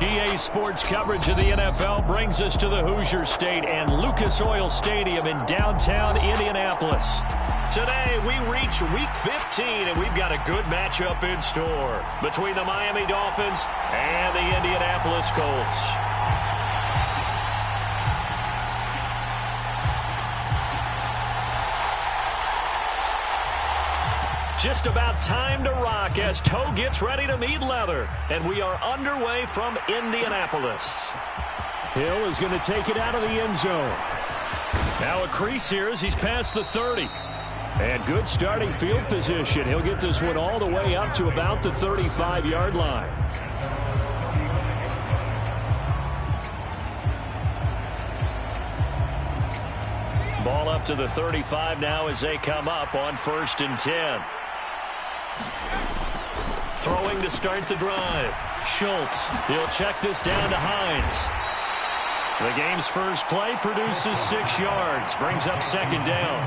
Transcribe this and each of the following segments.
EA Sports coverage of the NFL brings us to the Hoosier State and Lucas Oil Stadium in downtown Indianapolis. Today, we reach Week 15, and we've got a good matchup in store between the Miami Dolphins and the Indianapolis Colts. Just about time to rock as toe gets ready to meet leather. And we are underway from Indianapolis. Hill is going to take it out of the end zone. Now a crease here as he's past the 30. And good starting field position. He'll get this one all the way up to about the 35-yard line. Ball up to the 35 now as they come up on 1st and 10. Throwing to start the drive. Schultz. He'll check this down to Hines. The game's first play produces 6 yards. Brings up 2nd down.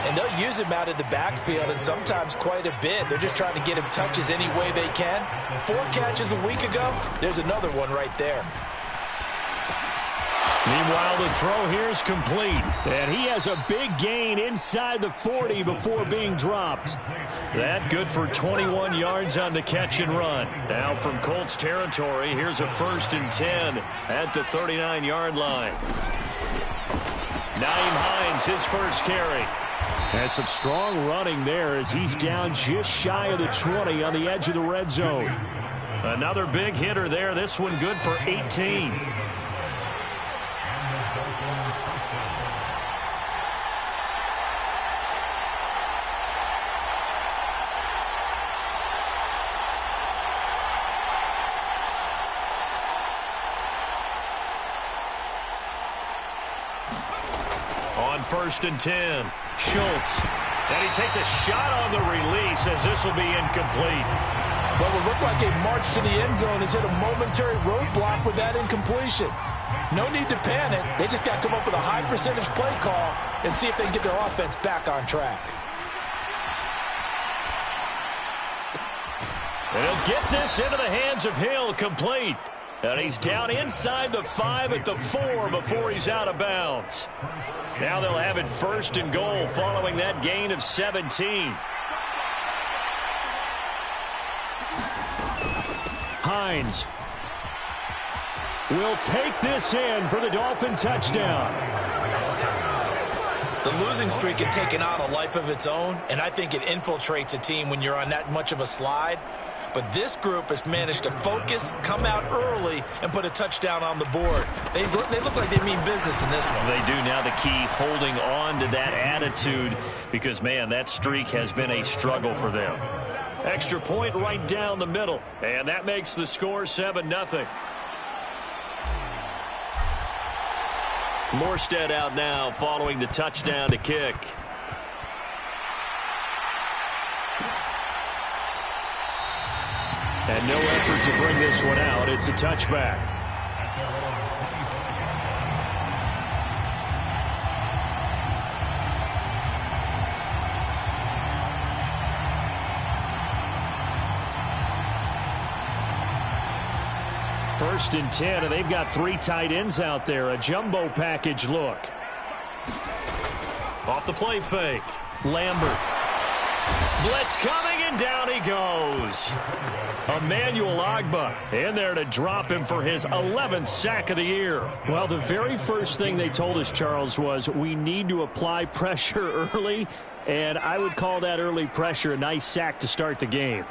And they'll use him out of the backfield and sometimes quite a bit. They're just trying to get him touches any way they can. 4 catches a week ago. There's another one right there. Meanwhile, the throw here is complete. And he has a big gain inside the 40 before being dropped. That good for 21 yards on the catch and run. Now from Colts territory, here's a 1st and 10 at the 39-yard line. Nyheim Hines, his first carry. Has some strong running there as he's down just shy of the 20 on the edge of the red zone. Another big hitter there. This one good for 18. On 1st and 10, Schultz. And he takes a shot on the release as this will be incomplete. Well, it looked like a march to the end zone has hit a momentary roadblock with that incompletion. No need to panic. They just got to come up with a high percentage play call and see if they can get their offense back on track. And he'll get this into the hands of Hill, complete. And he's down inside the 5 at the 4 before he's out of bounds. Now they'll have it 1st and goal following that gain of 17. Hines will take this in for the Dolphin touchdown. The losing streak had taken on a life of its own, and I think it infiltrates a team when you're on that much of a slide. But this group has managed to focus, come out early, and put a touchdown on the board. They look like they mean business in this one. They do. Now the key, holding on to that attitude, because, man, that streak has been a struggle for them. Extra point right down the middle, and that makes the score 7-0. Morstead out now following the touchdown to kick. And no effort to bring this one out. It's a touchback. First and 10, and they've got 3 tight ends out there. A jumbo package look. Off the play fake. Lambert. Blitz coming, and down he goes. Emmanuel Ogbah in there to drop him for his 11th sack of the year. Well, the very first thing they told us, Charles, was we need to apply pressure early, and I would call that early pressure a nice sack to start the game.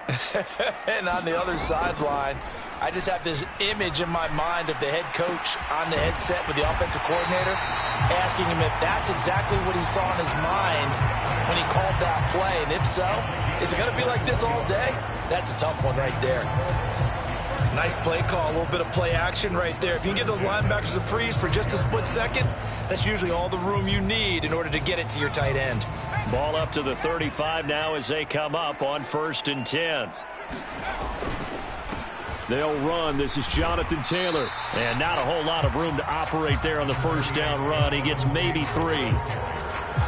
And on the other sideline, I just have this image in my mind of the head coach on the headset with the offensive coordinator asking him if that's exactly what he saw in his mind when he called that play. And if so, is it going to be like this all day? That's a tough one right there. Nice play call, a little bit of play action right there. If you can get those linebackers to freeze for just a split second, that's usually all the room you need in order to get it to your tight end. Ball up to the 35 now as they come up on 1st and 10. They'll run. This is Jonathan Taylor. And not a whole lot of room to operate there on the 1st down run. He gets maybe 3.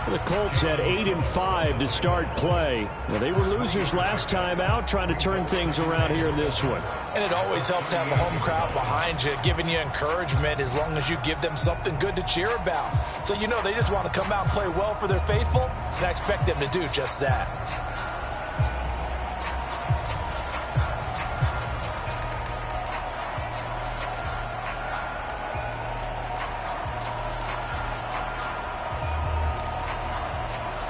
The Colts had 8-5 to start play. Well, they were losers last time out, trying to turn things around here in this one. And it always helps to have a home crowd behind you, giving you encouragement as long as you give them something good to cheer about. So you know they just want to come out and play well for their faithful, and I expect them to do just that.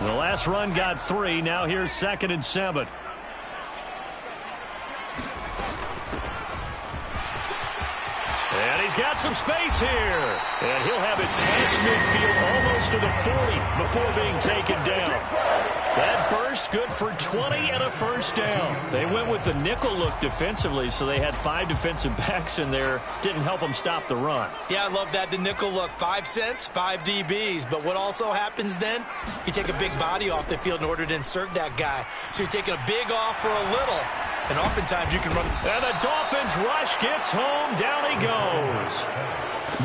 The last run got 3. Now here's 2nd and 7. And he's got some space here. And he'll have it past midfield almost to the 40 before being taken down. That burst good for 20 and a first down. They went with the nickel look defensively, so they had 5 defensive backs in there. Didn't help them stop the run. Yeah, I love that, the nickel look. 5 cents, 5 DBs. But what also happens then, you take a big body off the field in order to insert that guy. So you're taking a big off for a little. And oftentimes you can run. And the Dolphins rush gets home. Down he goes.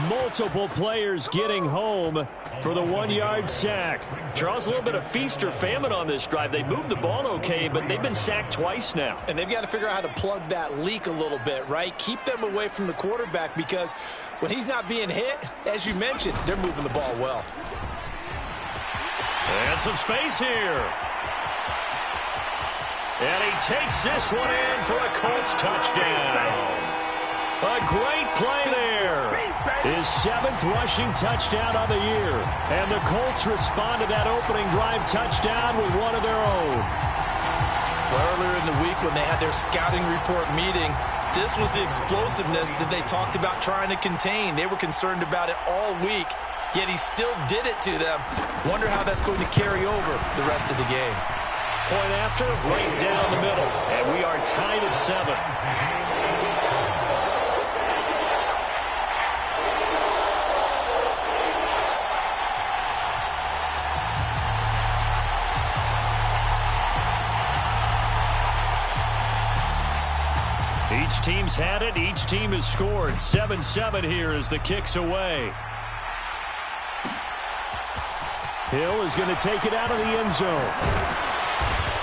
Multiple players getting home for the 1-yard sack. Charles, a little bit of feast or famine on this drive. They moved the ball okay, but they've been sacked twice now. And they've got to figure out how to plug that leak a little bit, right? Keep them away from the quarterback, because when he's not being hit, as you mentioned, they're moving the ball well. And some space here. And he takes this one in for a Colts touchdown. A great play there. His 7th rushing touchdown of the year. And the Colts respond to that opening drive touchdown with one of their own. Well, earlier in the week when they had their scouting report meeting, this was the explosiveness that they talked about trying to contain. They were concerned about it all week, yet he still did it to them. Wonder how that's going to carry over the rest of the game. Point after, right down the middle. And we are tied at 7. Each team's had it. Each team has scored. 7-7 here as the kick's away. Hill is going to take it out of the end zone.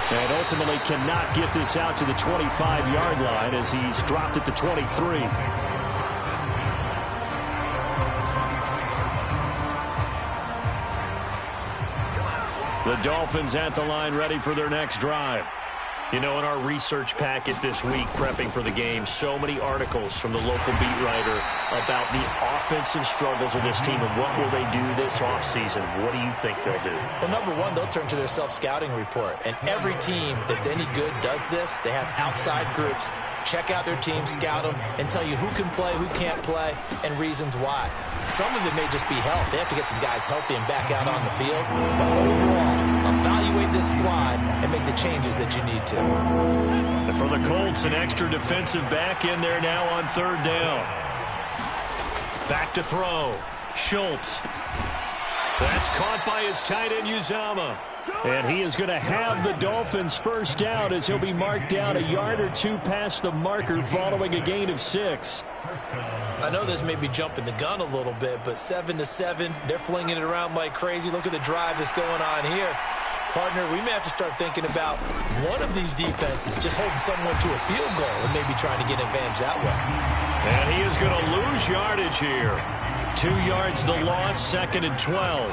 And ultimately cannot get this out to the 25-yard line as he's dropped it to 23. The Dolphins at the line, ready for their next drive. You know, in our research packet this week, prepping for the game, so many articles from the local beat writer about the offensive struggles of this team and what will they do this offseason. What do you think they'll do? Well, number one, they'll turn to their self-scouting report. And every team that's any good does this. They have outside groups. Check out their team, scout them, and tell you who can play, who can't play, and reasons why. Some of it may just be health. They have to get some guys healthy and back out on the field. But overall, evaluate this squad and make the changes that you need to. And for the Colts, an extra defensive back in there now on 3rd down. Back to throw. Schultz. That's caught by his tight end, Uzomah. And he is going to have the Dolphins first down as he'll be marked down a yard or two past the marker following a gain of 6. I know this may be jumping the gun a little bit, but 7-7, they're flinging it around like crazy. Look at the drive that's going on here. Partner, we may have to start thinking about one of these defenses just holding someone to a field goal and maybe trying to get an advantage that way. And he is going to lose yardage here. 2 yards the loss, 2nd and 12.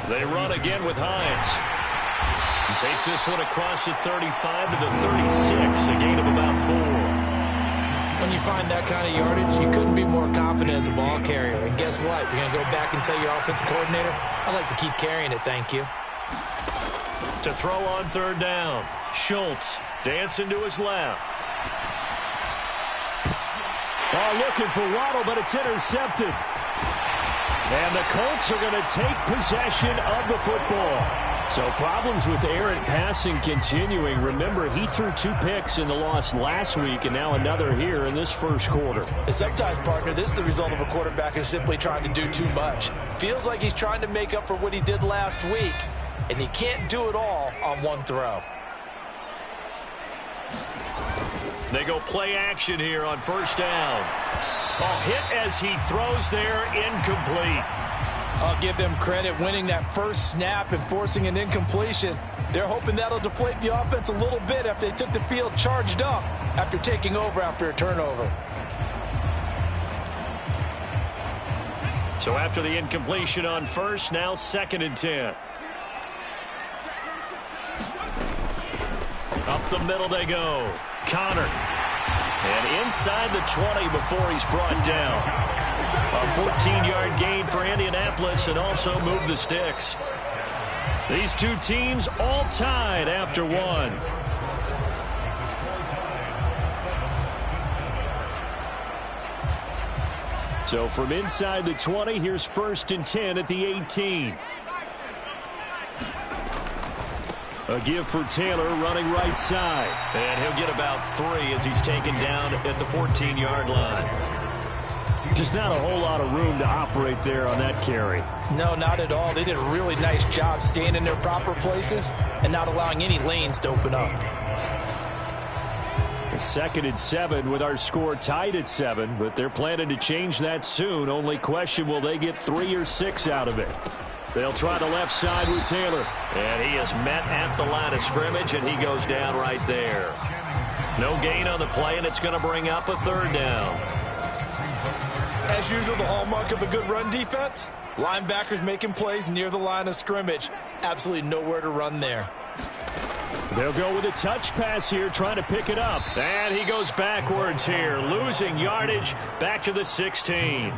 They run again with Hines. He takes this one across the 35 to the 36, a gain of about 4. When you find that kind of yardage, you couldn't be more confident as a ball carrier. And guess what? You're going to go back and tell your offensive coordinator, I'd like to keep carrying it, thank you. To throw on 3rd down, Schultz dancing to his left. Oh, looking for Waddle, but it's intercepted. And the Colts are going to take possession of the football. So problems with errant passing continuing. Remember, he threw 2 picks in the loss last week and now another here in this first quarter. And sometimes, partner, this is the result of a quarterback who's simply trying to do too much. Feels like he's trying to make up for what he did last week, and he can't do it all on one throw. They go play action here on 1st down. Oh, hit as he throws there, incomplete. I'll give them credit winning that first snap and forcing an incompletion. They're hoping that'll deflate the offense a little bit after they took the field charged up after taking over after a turnover. So after the incompletion on first, now 2nd and 10. Up the middle they go. Connor. And inside the 20 before he's brought down. A 14-yard gain for Indianapolis and also move the sticks. These two teams all tied after one. So from inside the 20, here's 1st and 10 at the 18. A give for Taylor running right side. And he'll get about 3 as he's taken down at the 14-yard line. Just not a whole lot of room to operate there on that carry. No, not at all. They did a really nice job staying in their proper places and not allowing any lanes to open up. 2nd and 7 with our score tied at 7, but they're planning to change that soon. Only question, will they get 3 or 6 out of it? They'll try the left side with Taylor. And he is met at the line of scrimmage, and he goes down right there. No gain on the play, and it's going to bring up a 3rd down. As usual, the hallmark of a good run defense, linebackers making plays near the line of scrimmage. Absolutely nowhere to run there. They'll go with a touch pass here, trying to pick it up. And he goes backwards here, losing yardage back to the 16.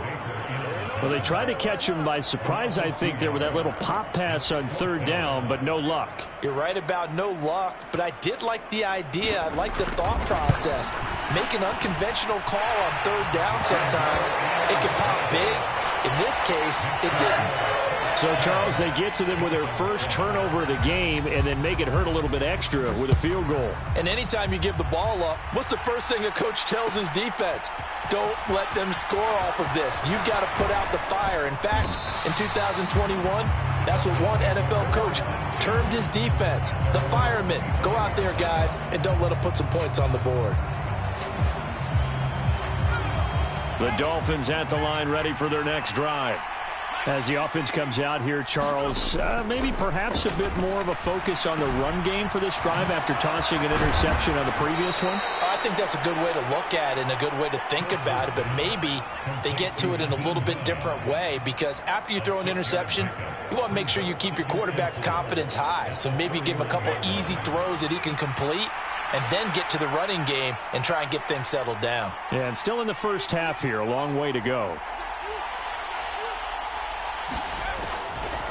Well, they tried to catch him by surprise, I think, there with that little pop pass on 3rd down, but no luck. You're right about no luck, but I did like the idea. I like the thought process. Make an unconventional call on 3rd down sometimes. It can pop big. In this case, it didn't. So, Charles, they get to them with their first turnover of the game and then make it hurt a little bit extra with a field goal. And anytime you give the ball up, what's the first thing a coach tells his defense? Don't let them score off of this. You've got to put out the fire. In fact, in 2021, that's what one NFL coach termed his defense. The firemen. Go out there, guys, and don't let them put some points on the board. The Dolphins at the line ready for their next drive. As the offense comes out here, Charles, maybe perhaps a bit more of a focus on the run game for this drive after tossing an interception on the previous one? I think that's a good way to look at it and a good way to think about it, but maybe they get to it in a little bit different way, because after you throw an interception, you want to make sure you keep your quarterback's confidence high. So maybe give him a couple easy throws that he can complete and then get to the running game and try and get things settled down. Yeah, and still in the first half here, a long way to go.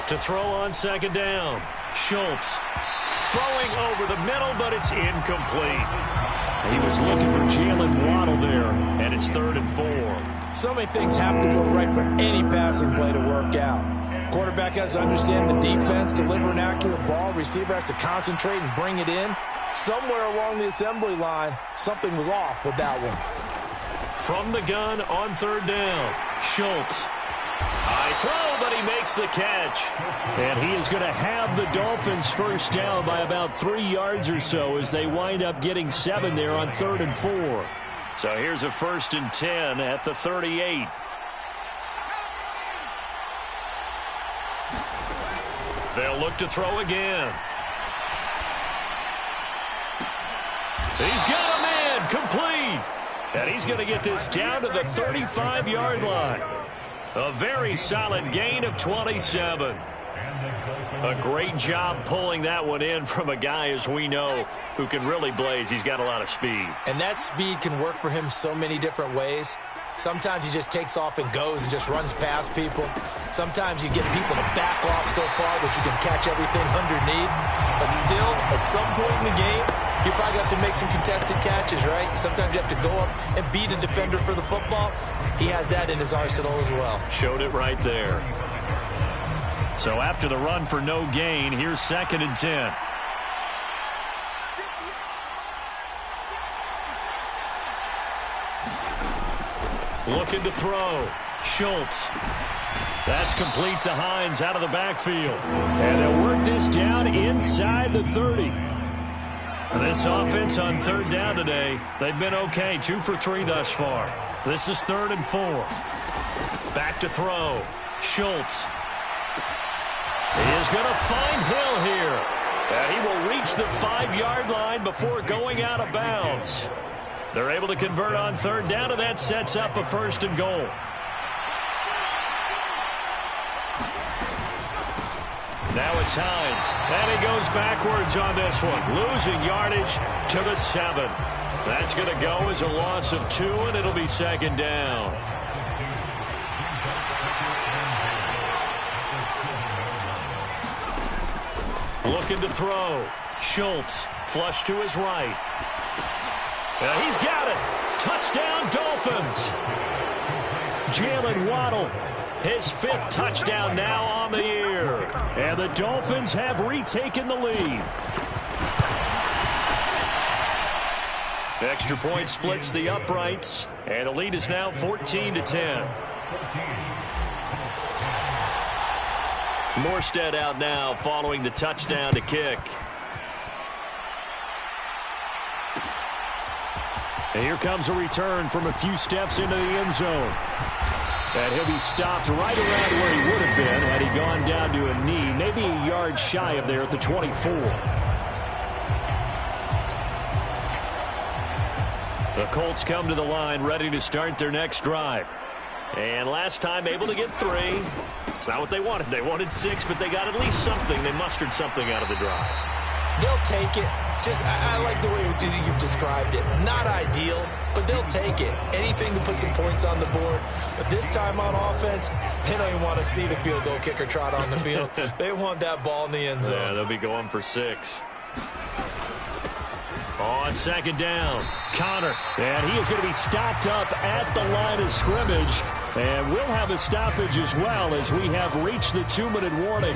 To throw on 2nd down, Schultz throwing over the middle, but it's incomplete. He was looking for Jalen Waddle there, and it's 3rd and 4. So many things have to go right for any passing play to work out. Quarterback has to understand the defense, deliver an accurate ball. Receiver has to concentrate and bring it in. Somewhere along the assembly line, something was off with that one. From the gun on 3rd down, Schultz. High throw, but he makes the catch. And he is going to have the Dolphins first down by about 3 yards or so as they wind up getting 7 there on 3rd and 4. So here's a 1st and 10 at the 38. They'll look to throw again. He's got a man complete. And he's going to get this down to the 35-yard line. A very solid gain of 27. A great job pulling that one in from a guy, as we know, who can really blaze. He's got a lot of speed. And that speed can work for him so many different ways. Sometimes he just takes off and goes and just runs past people. Sometimes you get people to back off so far that you can catch everything underneath. But still, at some point in the game, you probably have to make some contested catches, right? Sometimes you have to go up and beat a defender for the football. He has that in his arsenal as well. Showed it right there. So after the run for no gain, here's 2nd and 10. Looking to throw. Schultz. That's complete to Hines out of the backfield. And they'll work this down inside the 30. This offense on 3rd down today, they've been okay. 2 for 3 thus far. This is 3rd and 4. Back to throw. Schultz. He is going to find Hill here. And he will reach the 5-yard line before going out of bounds. They're able to convert on 3rd down, and that sets up a 1st and goal. Now it's Hines, and he goes backwards on this one, losing yardage to the 7. That's going to go as a loss of 2, and it'll be 2nd down. Looking to throw. Schultz, flush to his right. And he's got it. Touchdown, Dolphins. Jalen Waddle, his 5th touchdown now on the year. And the Dolphins have retaken the lead. Extra point splits the uprights, and the lead is now 14-10. Morstead out now following the touchdown to kick. And here comes a return from a few steps into the end zone. And he'll be stopped right around where he would have been had he gone down to a knee, maybe a yard shy of there at the 24. The Colts come to the line ready to start their next drive. And last time able to get 3. It's not what they wanted. They wanted 6, but they got at least something. They mustered something out of the drive. They'll take it. I like the way you've described it. Not ideal, but they'll take it. Anything to put some points on the board. But this time on offense, they don't even want to see the field goal kicker trot on the field. They want that ball in the end zone. Yeah, they'll be going for 6. On 2nd down, Connor. And he is going to be stopped up at the line of scrimmage. And we'll have a stoppage as well as we have reached the 2-minute warning.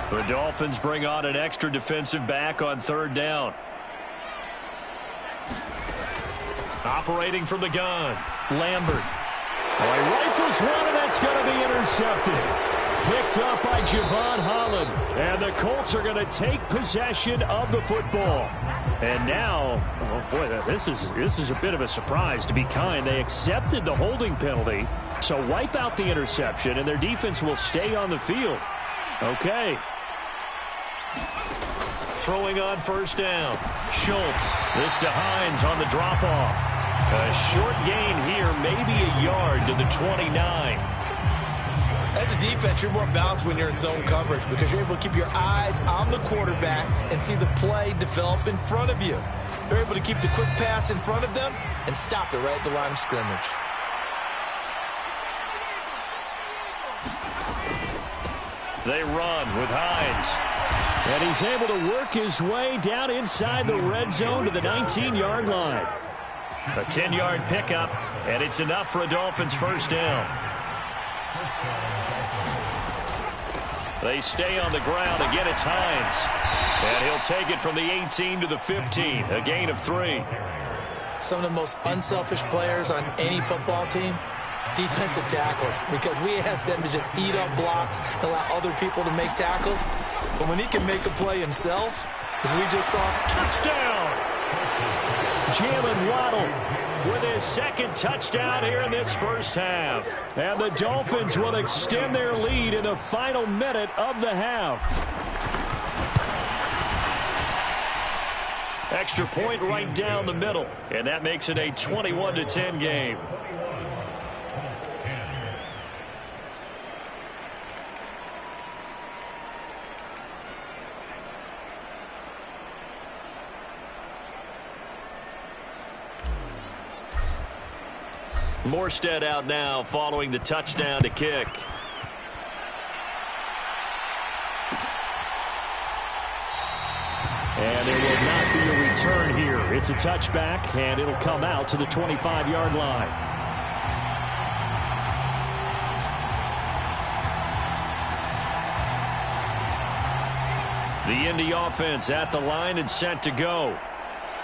The Dolphins bring on an extra defensive back on 3rd down. Operating from the gun, Lambert. He rifles one, and that's going to be intercepted. Picked up by Javon Holland. And the Colts are going to take possession of the football. And now, oh boy, this is a bit of a surprise, to be kind. They accepted the holding penalty, so wipe out the interception, and their defense will stay on the field. Okay. Throwing on 1st down. Schultz. This to Hines on the drop-off. A short gain here, maybe a yard to the 29. As a defense, you're more balanced when you're in zone coverage because you're able to keep your eyes on the quarterback and see the play develop in front of you. They're able to keep the quick pass in front of them and stop it right at the line of scrimmage. They run with Hines. And he's able to work his way down inside the red zone to the 19-yard line. A 10-yard pickup, and it's enough for a Dolphins 1st down. They stay on the ground. Again, it's Hines. And he'll take it from the 18 to the 15, a gain of 3. Some of the most unselfish players on any football team, defensive tackles, because we ask them to just eat up blocks and allow other people to make tackles. But when he can make a play himself, as we just saw, touchdown! Jalen Waddle with his 2nd touchdown here in this 1st half. And the Dolphins will extend their lead in the final minute of the half. Extra point right down the middle, and that makes it a 21-10 game. Morstead out now following the touchdown to kick. And there will not be a return here. It's a touchback, and it'll come out to the 25-yard line. The Indy offense at the line and set to go.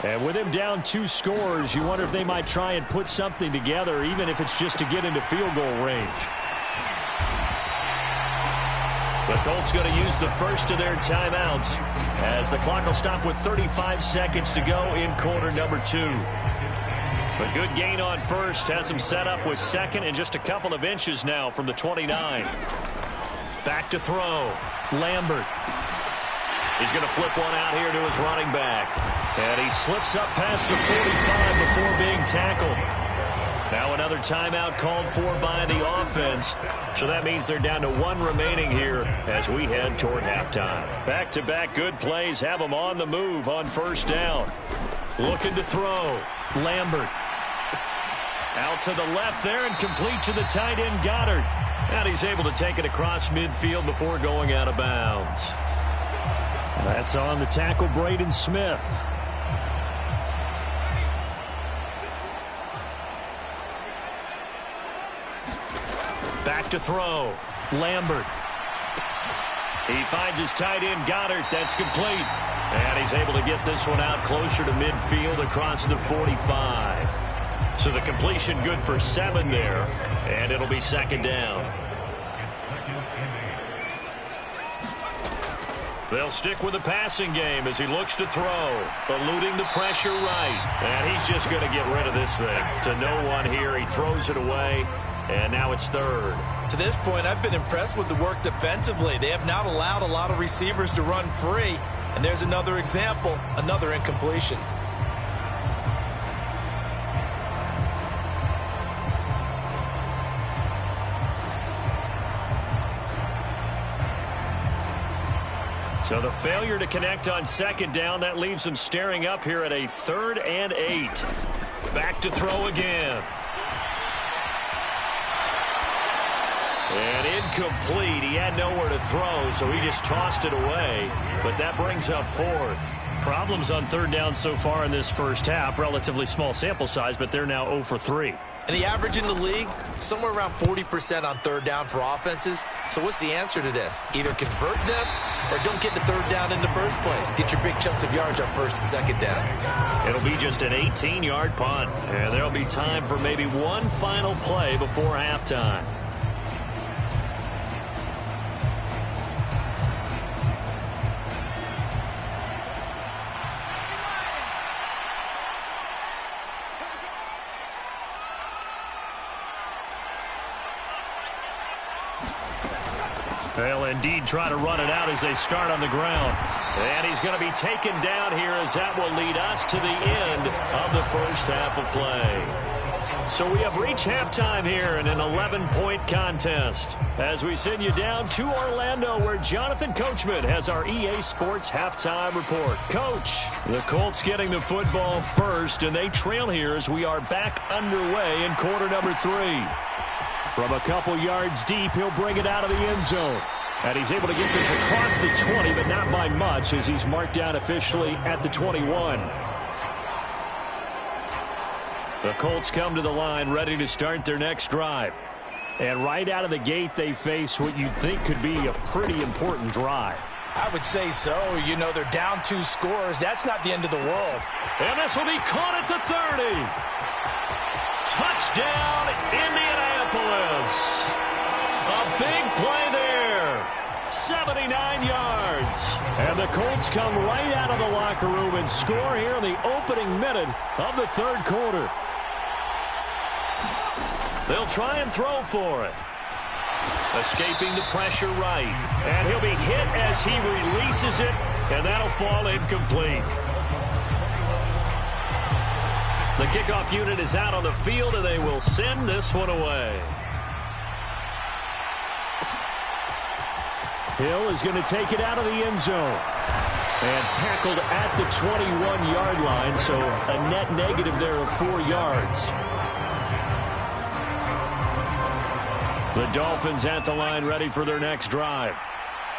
And with him down 2 scores, you wonder if they might try and put something together, even if it's just to get into field goal range. The Colts going to use the first of their timeouts as the clock will stop with 35 seconds to go in quarter number 2. But good gain on first, has him set up with second and just a couple of inches now from the 29. Back to throw. Lambert. He's going to flip one out here to his running back. And he slips up past the 45 before being tackled. Now another timeout called for by the offense. So that means they're down to 1 remaining here as we head toward halftime. Back-to-back good plays have them on the move on first down. Looking to throw. Lambert. Out to the left there and complete to the tight end Goddard. And he's able to take it across midfield before going out of bounds. That's on the tackle, Braden Smith. Back to throw. Lambert. He finds his tight end, Goddard. That's complete. And he's able to get this one out closer to midfield across the 45. So the completion good for 7 there. And it'll be second down. They'll stick with the passing game as he looks to throw. Eluding the pressure right. And he's just going to get rid of this thing. To no one here. He throws it away. And now it's third. To this point, I've been impressed with the work defensively. They have not allowed a lot of receivers to run free. And there's another example, another incompletion. So the failure to connect on second down, that leaves them staring up here at a 3rd and 8. Back to throw again. And incomplete. He had nowhere to throw, so he just tossed it away. But that brings up 4th. Problems on 3rd down so far in this first half. Relatively small sample size, but they're now 0 for 3. And the average in the league, somewhere around 40% on 3rd down for offenses. So what's the answer to this? Either convert them or don't get the 3rd down in the first place. Get your big chunks of yards on 1st and 2nd down. It'll be just an 18-yard punt. And there'll be time for maybe one final play before halftime. They'll indeed try to run it out as they start on the ground. And he's going to be taken down here as that will lead us to the end of the first half of play. So we have reached halftime here in an 11-point contest as we send you down to Orlando where Jonathan Coachman has our EA Sports halftime report. Coach, the Colts getting the football first, and they trail here as we are back underway in quarter number 3. From a couple yards deep, he'll bring it out of the end zone. And he's able to get this across the 20, but not by much as he's marked down officially at the 21. The Colts come to the line ready to start their next drive. And right out of the gate, they face what you'd think could be a pretty important drive. I would say so. You know, they're down 2 scores. That's not the end of the world. And this will be caught at the 30. Touchdown, Indianapolis. A big play there. 79 yards. And the Colts come right out of the locker room and score here in the opening minute of the 3rd quarter. They'll try and throw for it. Escaping the pressure right. And he'll be hit as he releases it, and that'll fall incomplete. The kickoff unit is out on the field, and they will send this one away. Hill is going to take it out of the end zone. And tackled at the 21-yard line, so a net negative there of 4 yards. The Dolphins at the line ready for their next drive.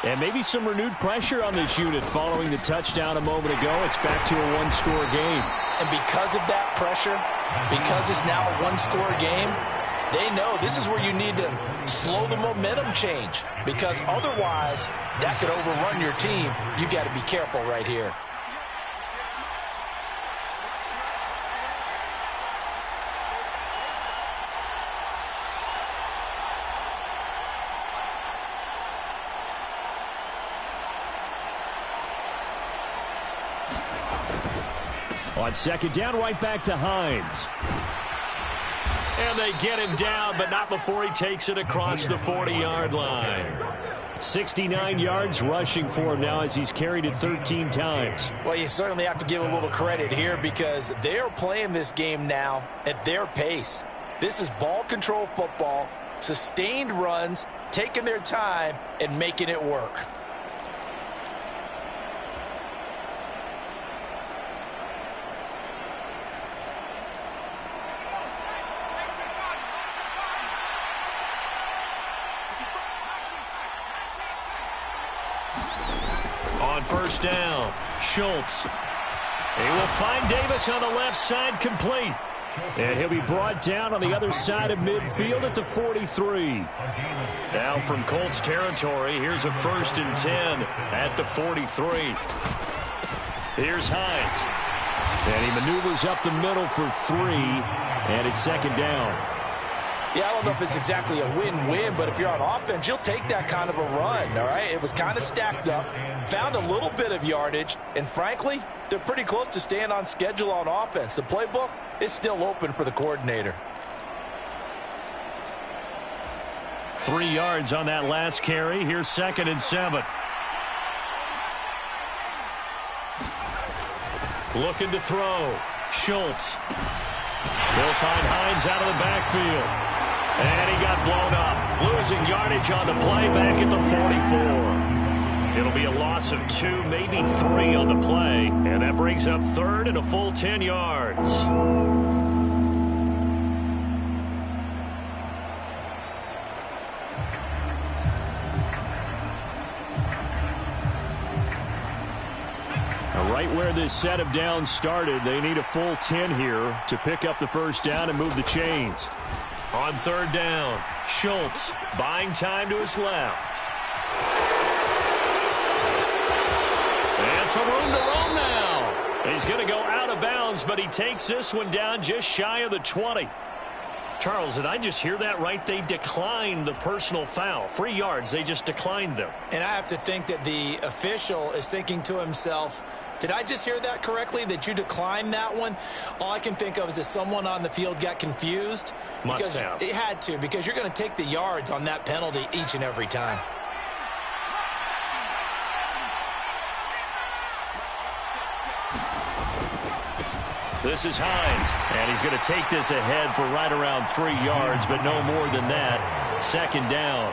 And maybe some renewed pressure on this unit following the touchdown a moment ago. It's back to a 1-score game. And because of that pressure, because it's now a 1-score game, they know this is where you need to slow the momentum change. Because otherwise, that could overrun your team. You've got to be careful right here. On second down, right back to Hines. And they get him down, but not before he takes it across the 40-yard line. 69 yards rushing for him now as he's carried it 13 times. Well, you certainly have to give a little credit here because they're playing this game now at their pace. This is ball control football, sustained runs, taking their time, and making it work. On first down, Schultz. He will find Davis on the left side, complete. And he'll be brought down on the other side of midfield at the 43. Now from Colts territory, here's a 1st and 10 at the 43. Here's Hines. And he maneuvers up the middle for 3, and it's 2nd down. Yeah, I don't know if it's exactly a win-win, but if you're on offense, you'll take that kind of a run, all right? It was kind of stacked up, found a little bit of yardage, and frankly, they're pretty close to staying on schedule on offense. The playbook is still open for the coordinator. 3 yards on that last carry. Here's 2nd and 7. Looking to throw. Schultz. He'll find Hines out of the backfield. And he got blown up. Losing yardage on the play back at the 44. It'll be a loss of 2, maybe 3 on the play. And that brings up 3rd and a full 10 yards. Right where this set of downs started, they need a full 10 here to pick up the 1st down and move the chains. On 3rd down, Schultz buying time to his left. And some room to roam now. He's going to go out of bounds, but he takes this one down just shy of the 20. Charles, did I just hear that right? They declined the personal foul. 3 yards, they just declined them. And I have to think that the official is thinking to himself, did I just hear that correctly, that you declined that one? All I can think of is that someone on the field got confused. Must have. It had to, because you're going to take the yards on that penalty each and every time. This is Hines, and he's going to take this ahead for right around 3 yards, but no more than that. 2nd down.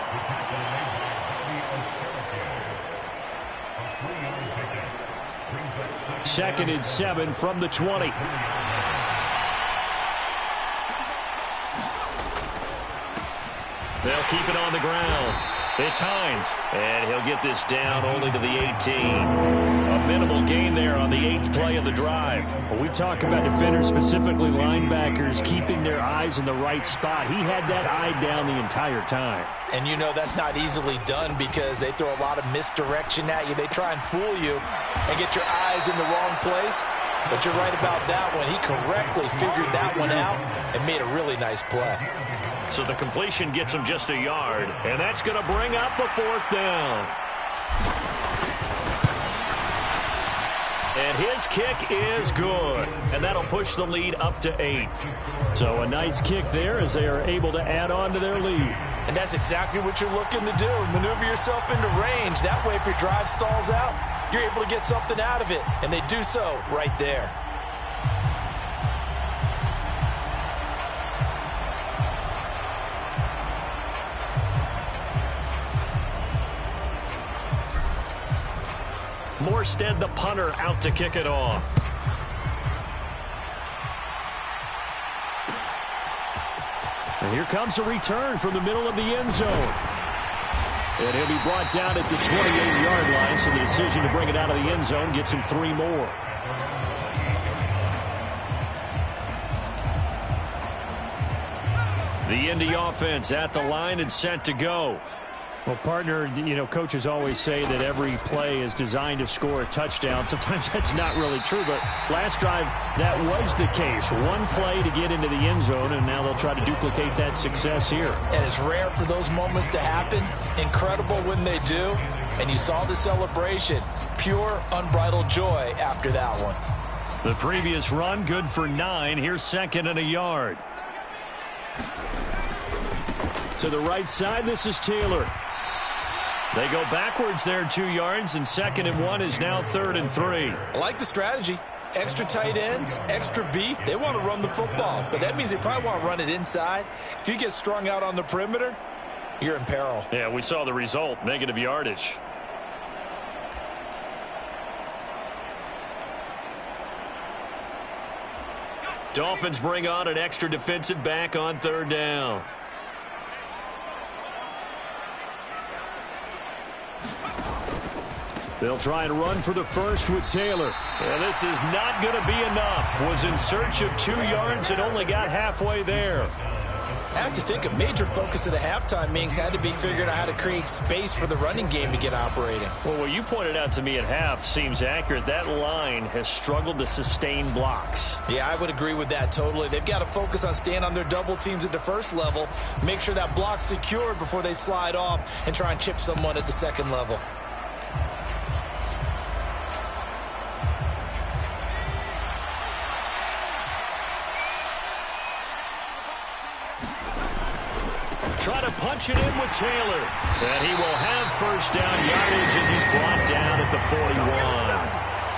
Second and 7 from the 20. They'll keep it on the ground. It's Hines, and he'll get this down only to the 18. A minimal gain there on the 8th play of the drive. When we talk about defenders, specifically linebackers, keeping their eyes in the right spot, he had that eye down the entire time. And you know that's not easily done because they throw a lot of misdirection at you. They try and fool you and get your eyes in the wrong place. But you're right about that one. He correctly figured that one out and made a really nice play. So the completion gets him just a yard, and that's going to bring up a 4th down. And his kick is good, and that'll push the lead up to 8. So a nice kick there as they are able to add on to their lead. And that's exactly what you're looking to do. Maneuver yourself into range. That way, if your drive stalls out, you're able to get something out of it. And they do so right there. Morstead, the punter, out to kick it off. And here comes a return from the middle of the end zone. And he'll be brought down at the 28-yard line, so the decision to bring it out of the end zone gets him 3 more. The Indy offense at the line and set to go. Well, partner, you know, coaches always say that every play is designed to score a touchdown. Sometimes that's not really true, but last drive, that was the case. One play to get into the end zone, and now they'll try to duplicate that success here. And it's rare for those moments to happen. Incredible when they do. And you saw the celebration. Pure, unbridled joy after that one. The previous run good for 9. Here's 2nd and a yard. To the right side, this is Taylor. They go backwards there 2 yards, and 2nd and 1 is now 3rd and 3. I like the strategy. Extra tight ends, extra beef. They want to run the football, but that means they probably want to run it inside. If you get strung out on the perimeter, you're in peril. Yeah, we saw the result, negative yardage. Dolphins bring on an extra defensive back on 3rd down. They'll try and run for the first with Taylor. And this is not going to be enough. Was in search of 2 yards and only got halfway there. I have to think a major focus of the halftime meetings had to be figuring out how to create space for the running game to get operating. Well, what you pointed out to me at half seems accurate. That line has struggled to sustain blocks. Yeah, I would agree with that totally. They've got to focus on staying on their double teams at the first level, make sure that block's secured before they slide off and try and chip someone at the second level. Try to punch it in with Taylor. And he will have first down yardage as he's brought down at the 41.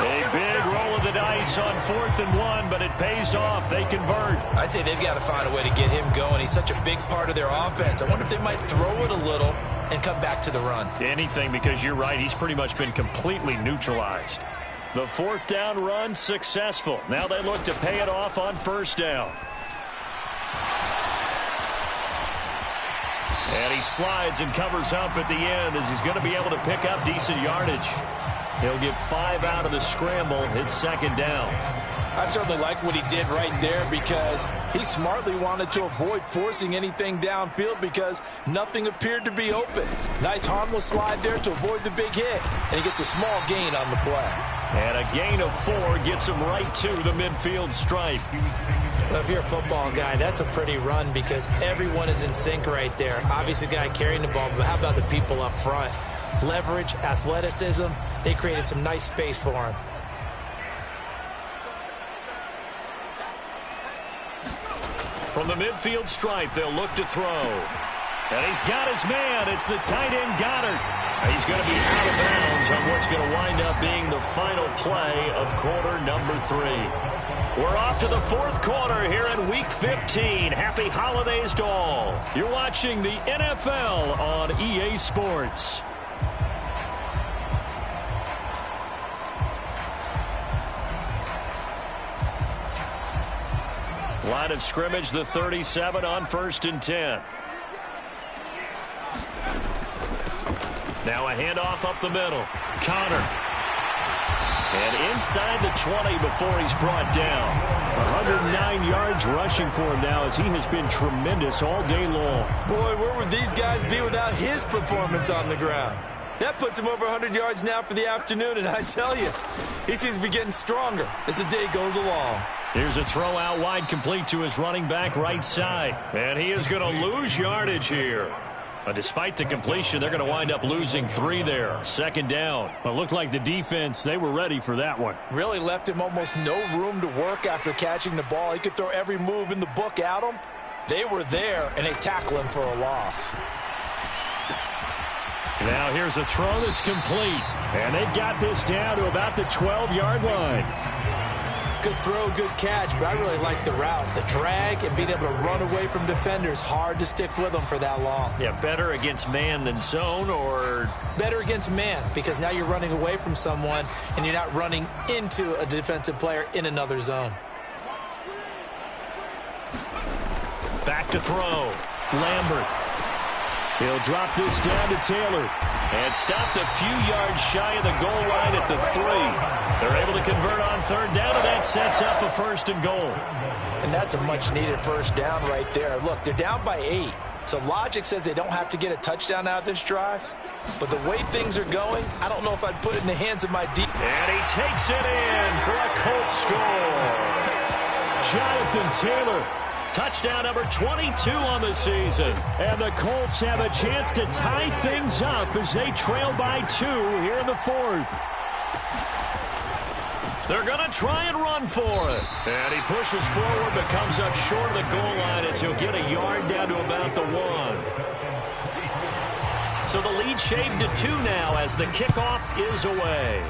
A big roll of the dice on 4th and 1, but it pays off. They convert. I'd say they've got to find a way to get him going. He's such a big part of their offense. I wonder if they might throw it a little and come back to the run. Anything, because you're right. He's pretty much been completely neutralized. The 4th down run successful. Now they look to pay it off on 1st down. And he slides and covers up at the end as he's going to be able to pick up decent yardage. He'll get 5 out of the scramble. It's 2nd down. I certainly like what he did right there because he smartly wanted to avoid forcing anything downfield because nothing appeared to be open. Nice harmless slide there to avoid the big hit, and he gets a small gain on the play. And a gain of 4 gets him right to the midfield stripe. Well, if you're a football guy, that's a pretty run because everyone is in sync right there. Obviously, the guy carrying the ball, but how about the people up front? Leverage, athleticism, they created some nice space for him. From the midfield stripe, they'll look to throw. And he's got his man. It's the tight end, Goddard. He's going to be out of bounds on what's going to wind up being the final play of quarter number 3. We're off to the 4th quarter here in Week 15. Happy holidays to all. You're watching the NFL on EA Sports. Line of scrimmage, the 37 on 1st and 10. Now a handoff up the middle. Connor. And inside the 20 before he's brought down. 109 yards rushing for him now as he has been tremendous all day long. Boy, where would these guys be without his performance on the ground? That puts him over 100 yards now for the afternoon, and I tell you, he seems to be getting stronger as the day goes along. Here's a throw out wide complete to his running back right side. And he is going to lose yardage here. But despite the completion, they're going to wind up losing 3 there. 2nd down. Well, it looked like the defense, they were ready for that one. Really left him almost no room to work after catching the ball. He could throw every move in the book at him. They were there, and they tackle him for a loss. Now here's a throw that's complete. And they've got this down to about the 12-yard line. Good throw, good catch, but I really like the route. The drag and being able to run away from defenders, hard to stick with them for that long. Yeah, better against man than zone, or? Better against man, because now you're running away from someone and you're not running into a defensive player in another zone. Back to throw. Lambert. He'll drop this down to Taylor. And stopped a few yards shy of the goal line at the 3. They're able to convert on 3rd down, and that sets up a 1st and goal. And that's a much-needed 1st down right there. Look, they're down by 8. So logic says they don't have to get a touchdown out of this drive. But the way things are going, I don't know if I'd put it in the hands of my defense. And he takes it in for a Colts score. Jonathan Taylor. Touchdown number 22 on the season. And the Colts have a chance to tie things up as they trail by 2 here in the 4th. They're going to try and run for it. And he pushes forward but comes up short of the goal line as he'll get a yard down to about the 1. So the lead shaved to 2 now as the kickoff is away.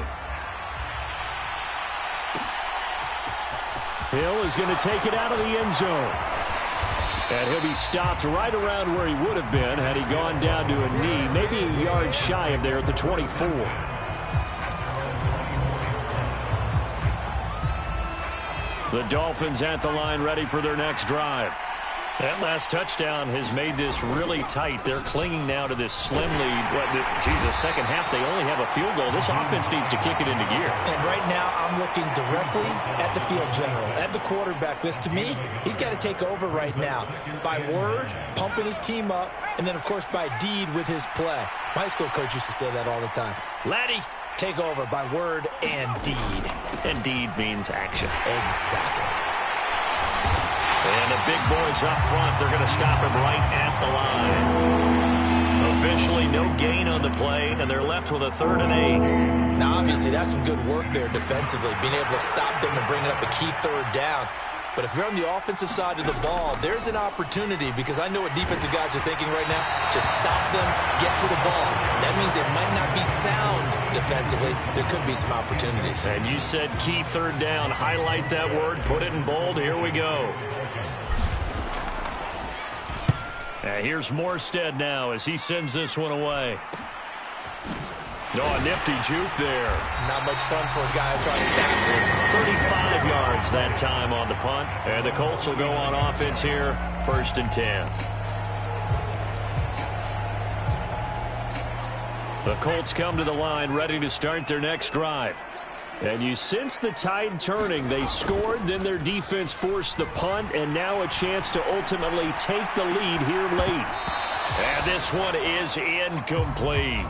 Hill is going to take it out of the end zone. And he'll be stopped right around where he would have been had he gone down to a knee, maybe a yard shy of there at the 24. The Dolphins at the line ready for their next drive. That last touchdown has made this really tight. They're clinging now to this slim lead. Second half, they only have a field goal. This offense needs to kick it into gear. And right now, I'm looking directly at the field general, at the quarterback. Because to me, he's got to take over right now. By word, pumping his team up, and then, of course, by deed with his play. My high school coach used to say that all the time. Laddie, take over by word and deed. And deed means action. Exactly. And the big boys up front, they're going to stop him right at the line. Officially no gain on the play, and they're left with a 3rd and 8. Now, obviously, that's some good work there defensively, being able to stop them and bringing up a key 3rd down. But if you're on the offensive side of the ball, there's an opportunity, because I know what defensive guys are thinking right now. Just stop them, get to the ball. That means they might not be sound defensively. There could be some opportunities. And you said key 3rd down. Highlight that word, put it in bold. Here we go. Here's Morstead now as he sends this one away. A nifty juke there. Not much fun for a guy trying to tackle. 35 yards that time on the punt. And the Colts will go on offense here, 1st and 10. The Colts come to the line ready to start their next drive. And you sense the tide turning. They scored, then their defense forced the punt, and now a chance to ultimately take the lead here late. And this one is incomplete.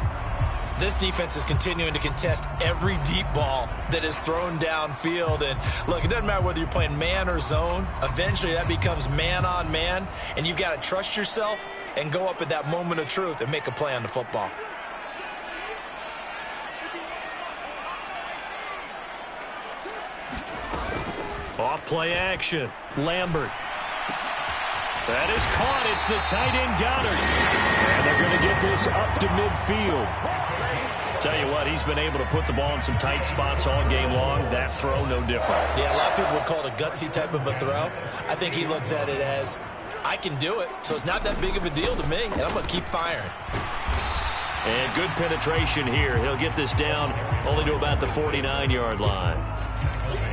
This defense is continuing to contest every deep ball that is thrown downfield. And look, it doesn't matter whether you're playing man or zone. Eventually that becomes man on man, and you've got to trust yourself and go up at that moment of truth and make a play on the football. Off play action. Lambert. That is caught. It's the tight end Goddard. And they're going to get this up to midfield. Tell you what, he's been able to put the ball in some tight spots all game long. That throw, no different. Yeah, a lot of people would call it a gutsy type of a throw. I think he looks at it as, I can do it, so it's not that big of a deal to me, and I'm going to keep firing. And good penetration here. He'll get this down only to about the 49-yard line.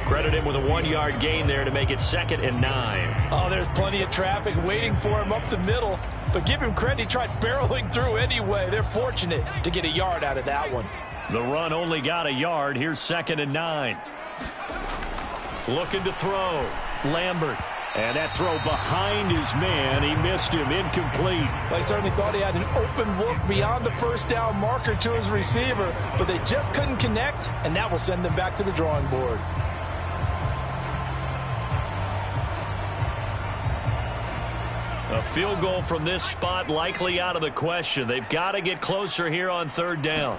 Credit him with a 1-yard gain there to make it 2nd and 9. Oh, there's plenty of traffic waiting for him up the middle. But give him credit, he tried barreling through anyway. They're fortunate to get a yard out of that one. The run only got a yard. Here's 2nd and 9. Looking to throw. Lambert. And that throw behind his man. He missed him. Incomplete. Well, he certainly thought he had an open look beyond the 1st down marker to his receiver. But they just couldn't connect, and that will send them back to the drawing board. A field goal from this spot likely out of the question. They've got to get closer here on 3rd down.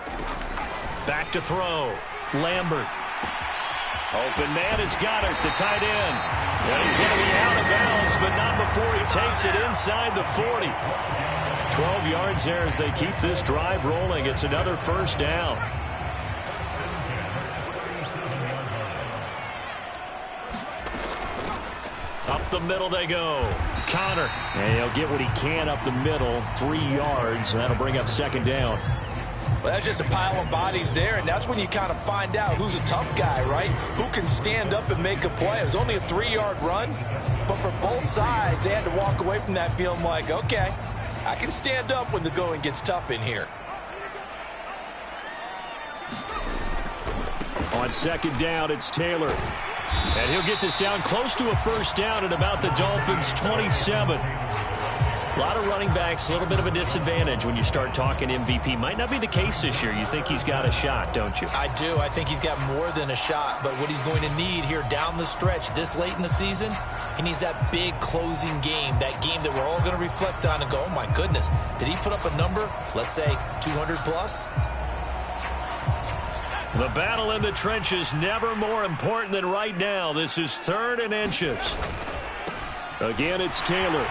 Back to throw. Lambert. Open man is Goddard, the tight end. And he's going to be out of bounds, but not before he takes it inside the 40. 12 yards there as they keep this drive rolling. It's another 1st down. Up the middle they go. Connor. And he'll get what he can up the middle. 3 yards. And that'll bring up 2nd down. Well, that's just a pile of bodies there, and that's when you kind of find out who's a tough guy, right? Who can stand up and make a play. It was only a 3-yard run, but for both sides, they had to walk away from that feeling like, okay, I can stand up when the going gets tough in here. On 2nd down, it's Taylor. And he'll get this down close to a 1st down at about the Dolphins' 27. A lot of running backs, a little bit of a disadvantage when you start talking MVP. Might not be the case this year. You think he's got a shot, don't you? I do. I think he's got more than a shot. But what he's going to need here down the stretch this late in the season, he needs that big closing game, that game that we're all going to reflect on and go, oh, my goodness, did he put up a number, let's say 200 plus? The battle in the trenches never more important than right now. This is 3rd and inches. Again, it's Taylor.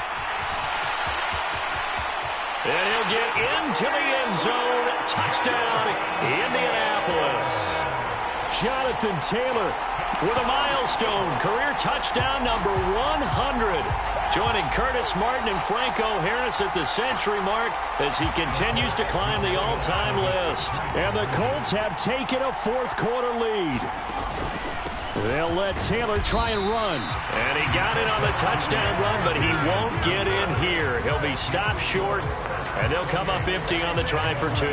And he'll get into the end zone. Touchdown, Indianapolis. Jonathan Taylor with a milestone career touchdown number 100. Joining Curtis Martin and Franco Harris at the century mark as he continues to climb the all-time list. And the Colts have taken a 4th quarter lead. They'll let Taylor try and run. And he got it on the touchdown run, but he won't get in here. He'll be stopped short, and they'll come up empty on the try for 2.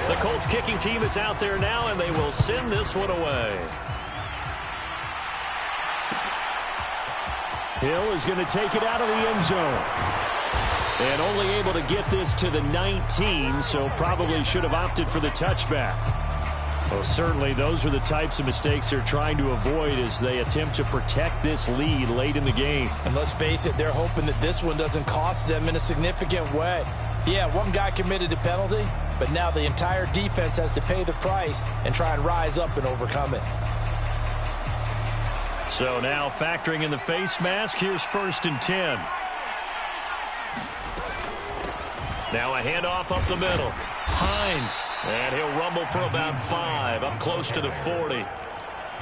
The Colts kicking team is out there now, and they will send this one away. Hill is going to take it out of the end zone. And only able to get this to the 19, so probably should have opted for the touchback. Well, certainly those are the types of mistakes they're trying to avoid as they attempt to protect this lead late in the game. And let's face it, they're hoping that this one doesn't cost them in a significant way. Yeah, one guy committed a penalty, but now the entire defense has to pay the price and try and rise up and overcome it. So now factoring in the face mask, here's 1st and 10. Now a handoff up the middle. Hines, and he'll rumble for about 5, up close to the 40.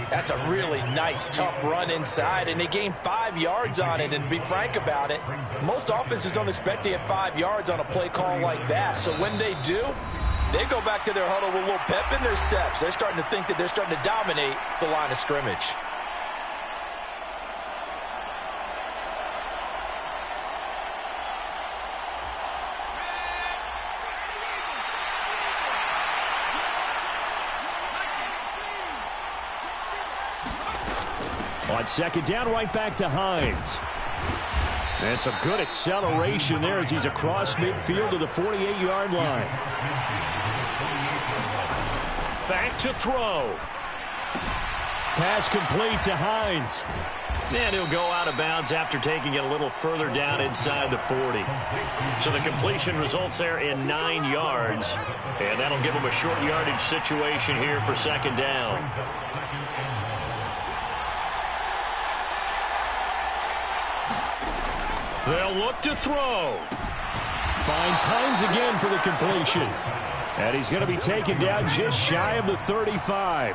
That's a really nice, tough run inside, and they gained 5 yards on it. And to be frank about it, most offenses don't expect to get 5 yards on a play call like that. So when they do, they go back to their huddle with a little pep in their steps. They're starting to think that they're starting to dominate the line of scrimmage. On 2nd down, right back to Hines. And some good acceleration there as he's across midfield to the 48-yard line. Back to throw. Pass complete to Hines. And he'll go out of bounds after taking it a little further down inside the 40. So the completion results there in 9 yards. And that'll give him a short yardage situation here for 2nd down. They'll look to throw. Finds Hines again for the completion. And he's going to be taken down just shy of the 35.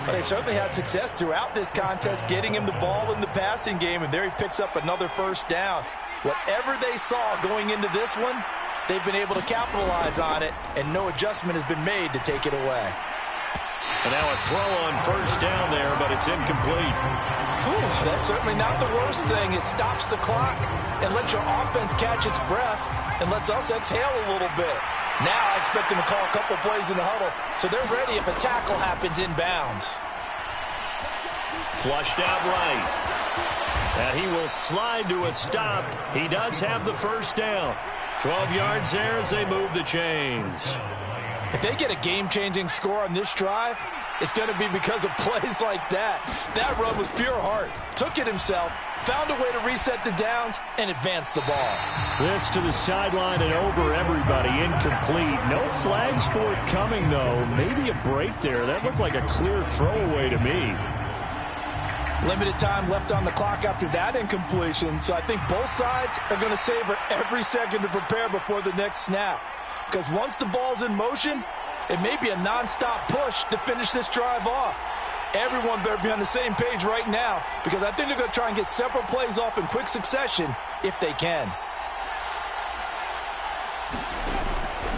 But they certainly had success throughout this contest, getting him the ball in the passing game, and there he picks up another 1st down. Whatever they saw going into this one, they've been able to capitalize on it, and no adjustment has been made to take it away. And now a throw on 1st down there, but it's incomplete. Whew, that's certainly not the worst thing. It stops the clock and lets your offense catch its breath and lets us exhale a little bit. Now I expect them to call a couple plays in the huddle, so they're ready if a tackle happens inbounds. Flushed out right. And he will slide to a stop. He does have the 1st down. 12 yards there as they move the chains. If they get a game-changing score on this drive, it's going to be because of plays like that. That run was pure heart. Took it himself, found a way to reset the downs, and advance the ball. This to the sideline and over everybody. Incomplete. No flags forthcoming, though. Maybe a break there. That looked like a clear throwaway to me. Limited time left on the clock after that incompletion, so I think both sides are going to savor every second to prepare before the next snap. Because once the ball's in motion, it may be a nonstop push to finish this drive off. Everyone better be on the same page right now, because I think they're going to try and get several plays off in quick succession if they can.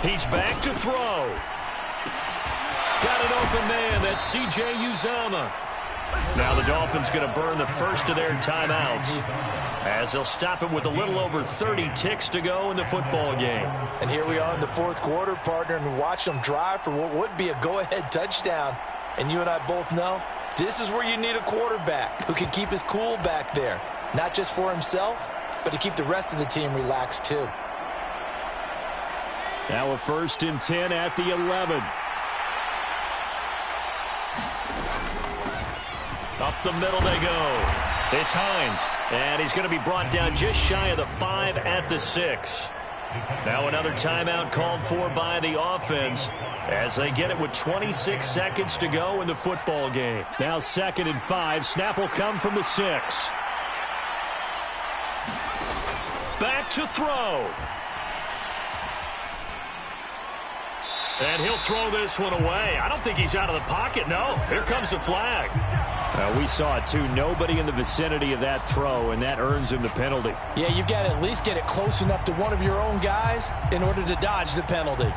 He's back to throw. Got an open man. That's C.J. Uzomah. Now the Dolphins going to burn the first of their timeouts as they'll stop it with a little over 30 ticks to go in the football game. And here we are in the 4th quarter, partner, and watch them drive for what would be a go-ahead touchdown. And you and I both know this is where you need a quarterback who can keep his cool back there, not just for himself, but to keep the rest of the team relaxed too. Now a 1st and 10 at the 11. Up the middle they go. It's Hines, and he's going to be brought down just shy of the 5 at the 6. Now another timeout called for by the offense as they get it with 26 seconds to go in the football game. Now 2nd and 5. Snap will come from the 6. Back to throw. And he'll throw this one away. I don't think he's out of the pocket, no. Here comes the flag. We saw it, too. Nobody in the vicinity of that throw, and that earns him the penalty. Yeah, you've got to at least get it close enough to one of your own guys in order to dodge the penalty.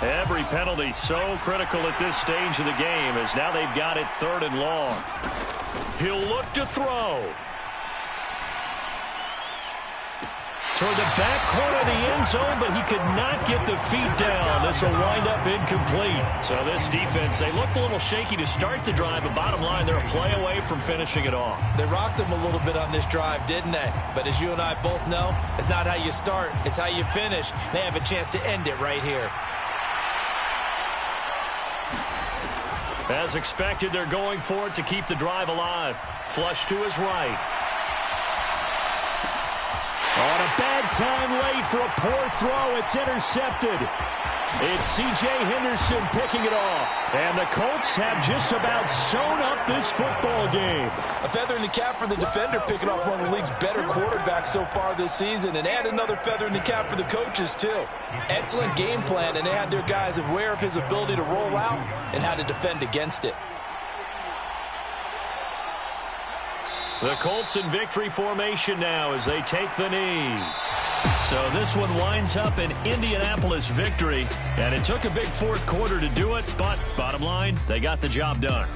Every penalty so critical at this stage of the game as now they've got it 3rd and long. He'll look to throw. Toward the back corner of the end zone, but he could not get the feet down. This will wind up incomplete. So this defense, they looked a little shaky to start the drive, but bottom line, they're a play away from finishing it off. They rocked them a little bit on this drive, didn't they? But as you and I both know, it's not how you start, it's how you finish. They have a chance to end it right here. As expected, they're going for it to keep the drive alive. Flush to his right. On a bad time late for a poor throw. It's intercepted. It's C.J. Henderson picking it off. And the Colts have just about sewn up this football game. A feather in the cap for the defender, picking off one of the league's better quarterbacks so far this season. And add another feather in the cap for the coaches, too. Excellent game plan, and they had their guys aware of his ability to roll out and how to defend against it. The Colts in victory formation now as they take the knee. So this one winds up an Indianapolis victory, and it took a big 4th quarter to do it, but bottom line, they got the job done.